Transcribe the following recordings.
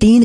3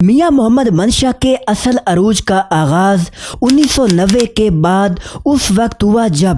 میاں محمد منشا کے اصل عروج کا آغاز 1990 کے بعد اس وقت ہوا جب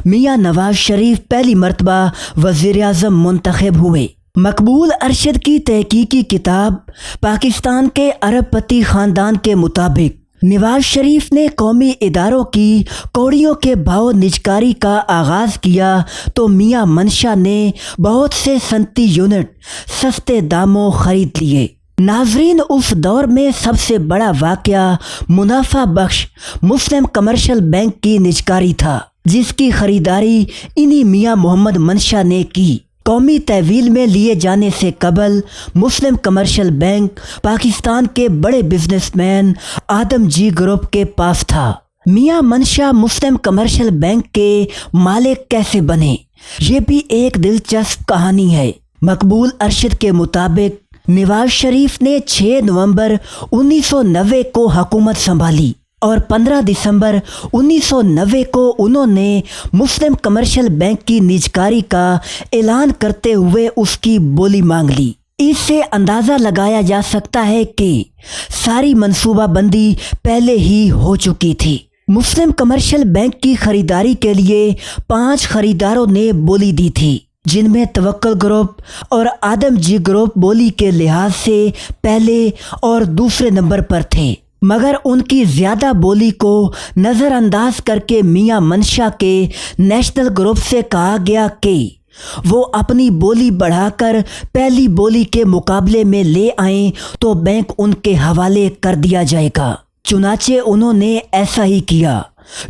میاں نواز شریف پہلی مرتبہ وزیر اعظم منتخب ہوئے۔ مقبول ارشد کی تحقیقی کتاب پاکستان کے ارب پتی خاندان کے مطابق نواز شریف نے قومی اداروں کی کوڑیوں کے بھاؤ نجکاری کا آغاز کیا تو میاں منشا نے بہت سے صنعتی یونٹ سستے داموں خرید لیے۔ ناظرین، اس دور میں سب سے بڑا واقعہ منافع بخش مسلم کمرشل بینک کی نجکاری تھا، جس کی خریداری انہی میاں محمد منشا نے کی۔ قومی تحویل میں لیے جانے سے قبل مسلم کمرشل بینک پاکستان کے بڑے بزنس مین آدم جی گروپ کے پاس تھا۔ میاں منشا مسلم کمرشل بینک کے مالک کیسے بنے، یہ بھی ایک دلچسپ کہانی ہے۔ مقبول ارشد کے مطابق نواز شریف نے 6 نومبر 1990 کو حکومت سنبھالی اور 15 دسمبر 1990 کو انہوں نے مسلم کمرشل بینک کی نجکاری کا اعلان کرتے ہوئے اس کی بولی مانگ لی۔ اس سے اندازہ لگایا جا سکتا ہے کہ ساری منصوبہ بندی پہلے ہی ہو چکی تھی۔ مسلم کمرشل بینک کی خریداری کے لیے 5 خریداروں نے بولی دی تھی، جن میں توکل گروپ اور آدم جی گروپ بولی کے لحاظ سے پہلے اور دوسرے نمبر پر تھے، مگر ان کی زیادہ بولی کو نظر انداز کر کے میاں منشا کے نیشنل گروپ سے کہا گیا کہ وہ اپنی بولی بڑھا کر پہلی بولی کے مقابلے میں لے آئیں تو بینک ان کے حوالے کر دیا جائے گا۔ چنانچہ انہوں نے ایسا ہی کیا۔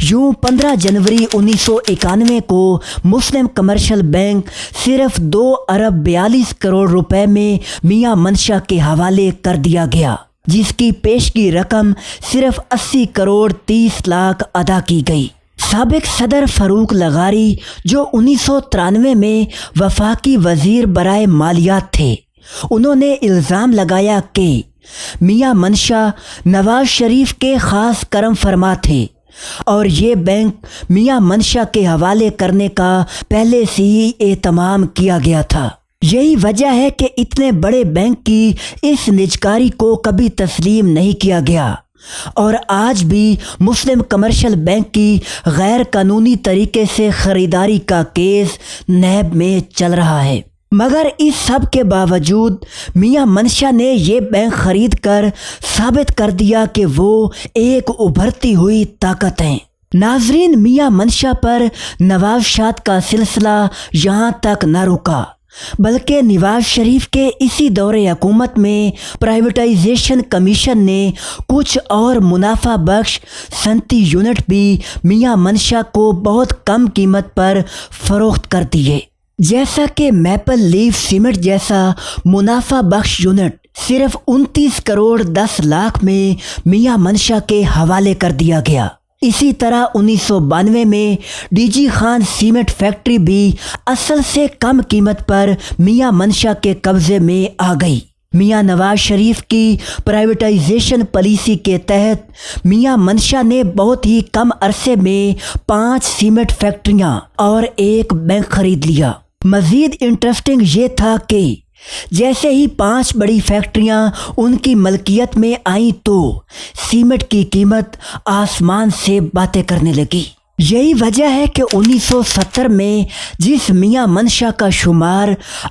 یوں 15 جنوری 1991 کو مسلم کمرشل بینک صرف 2 ارب 42 کروڑ روپے میں میاں منشا کے حوالے کر دیا گیا، جس کی پیشگی رقم صرف 80 کروڑ 30 لاکھ ادا کی گئی۔ سابق صدر فاروق لغاری، جو 1993 میں وفاقی وزیر برائے مالیات تھے، انہوں نے الزام لگایا کہ میاں منشا نواز شریف کے خاص کرم فرما تھے اور یہ بینک میاں منشا کے حوالے کرنے کا پہلے سے ہی اہتمام کیا گیا تھا۔ یہی وجہ ہے کہ اتنے بڑے بینک کی اس نجکاری کو کبھی تسلیم نہیں کیا گیا اور آج بھی مسلم کمرشل بینک کی غیر قانونی طریقے سے خریداری کا کیس نیب میں چل رہا ہے۔ مگر اس سب کے باوجود میاں منشا نے یہ بینک خرید کر ثابت کر دیا کہ وہ ایک ابھرتی ہوئی طاقت ہیں۔ ناظرین، میاں منشا پر نوازشات کا سلسلہ یہاں تک نہ رکا، بلکہ نواز شریف کے اسی دور حکومت میں پرائیویٹائزیشن کمیشن نے کچھ اور منافع بخش صنعتی یونٹ بھی میاں منشا کو بہت کم قیمت پر فروخت کر دیے، جیسا کہ میپل لیف سیمنٹ جیسا منافع بخش یونٹ صرف 29 کروڑ 10 لاکھ میں میاں منشا کے حوالے کر دیا گیا۔ اسی طرح 1992 میں D G Khan cement factory بھی اصل سے کم قیمت پر میاں منشا کے قبضے میں آ گئی۔ میاں نواز شریف کی پرائیویٹائزیشن پالیسی کے تحت میاں منشا نے بہت ہی کم عرصے میں 5 سیمنٹ فیکٹریاں اور ایک بینک خرید لیا۔ مزید انٹرسٹنگ یہ تھا کہ جیسے ہی 5 بڑی فیکٹریاں ان کی ملکیت میں آئیں تو سیمنٹ کی قیمت آسمان سے باتیں کرنے لگی۔ یہی وجہ ہے کہ 1970 میں جس میاں منشا کا شمار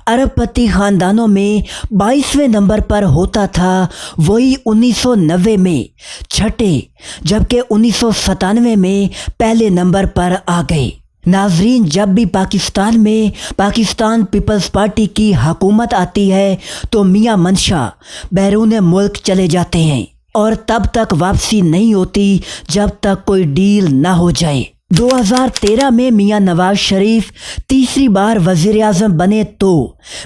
ارب پتی خاندانوں میں 22ویں نمبر پر ہوتا تھا، وہی 1990 میں چھٹے جبکہ 1997 میں پہلے نمبر پر آ گئے۔ ناظرین، جب بھی پاکستان میں پاکستان پیپلز پارٹی کی حکومت آتی ہے تو میاں منشا بیرون ملک چلے جاتے ہیں اور تب تک واپسی نہیں ہوتی جب تک کوئی ڈیل نہ ہو جائے۔ 2013 میں میاں نواز شریف تیسری بار وزیر اعظم بنے تو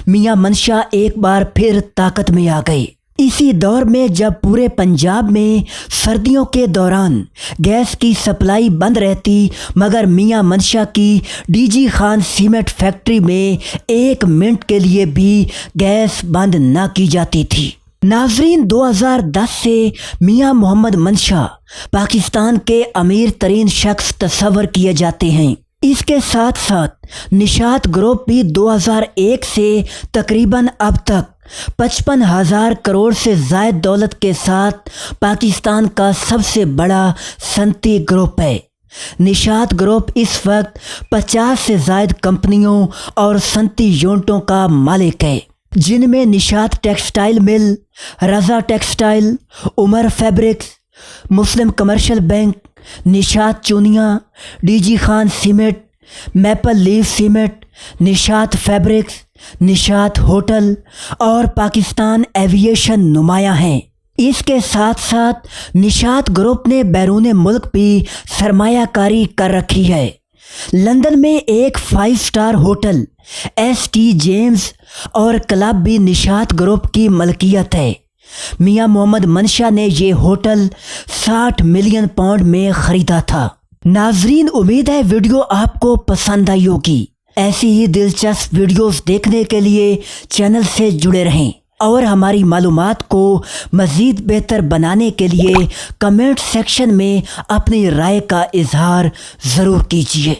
میاں منشا ایک بار پھر طاقت میں آ گئے۔ اسی دور میں جب پورے پنجاب میں سردیوں کے دوران گیس کی سپلائی بند رہتی مگر میاں منشا کی D G Khan cement factory میں 1 منٹ کے لیے بھی گیس بند نہ کی جاتی تھی۔ ناظرین، 2010 سے میاں محمد منشا پاکستان کے امیر ترین شخص تصور کیے جاتے ہیں۔ اس کے ساتھ ساتھ نشاط گروپ بھی 2001 سے تقریباً اب تک 55,000 کروڑ سے زائد دولت کے ساتھ پاکستان کا سب سے بڑا صنعتی گروپ ہے۔ نشاط گروپ اس وقت 50 سے زائد کمپنیوں اور صنعتی یونٹوں کا مالک ہے، جن میں Nishat textile mill, Raza textile, Umar fabrics, Muslim commercial bank, Nishat Chunian, D G Khan cement, maple leaf cement, Nishat fabrics, Nishat hotel اور پاکستان ایویشن نمایاں ہیں۔ اس کے ساتھ ساتھ نشاط گروپ نے بیرون ملک بھی سرمایہ کاری کر رکھی ہے۔ لندن میں ایک 5 star hotel S T James اور کلب بھی نشاط گروپ کی ملکیت ہے۔ میاں محمد منشا نے یہ ہوٹل 60 ملین پاؤنڈ میں خریدا تھا۔ ناظرین، امید ہے ویڈیو آپ کو پسند آئی ہوگی۔ ایسی ہی دلچسپ ویڈیوز دیکھنے کے لیے چینل سے جڑے رہیں اور ہماری معلومات کو مزید بہتر بنانے کے لیے کمنٹ سیکشن میں اپنی رائے کا اظہار ضرور کیجیے۔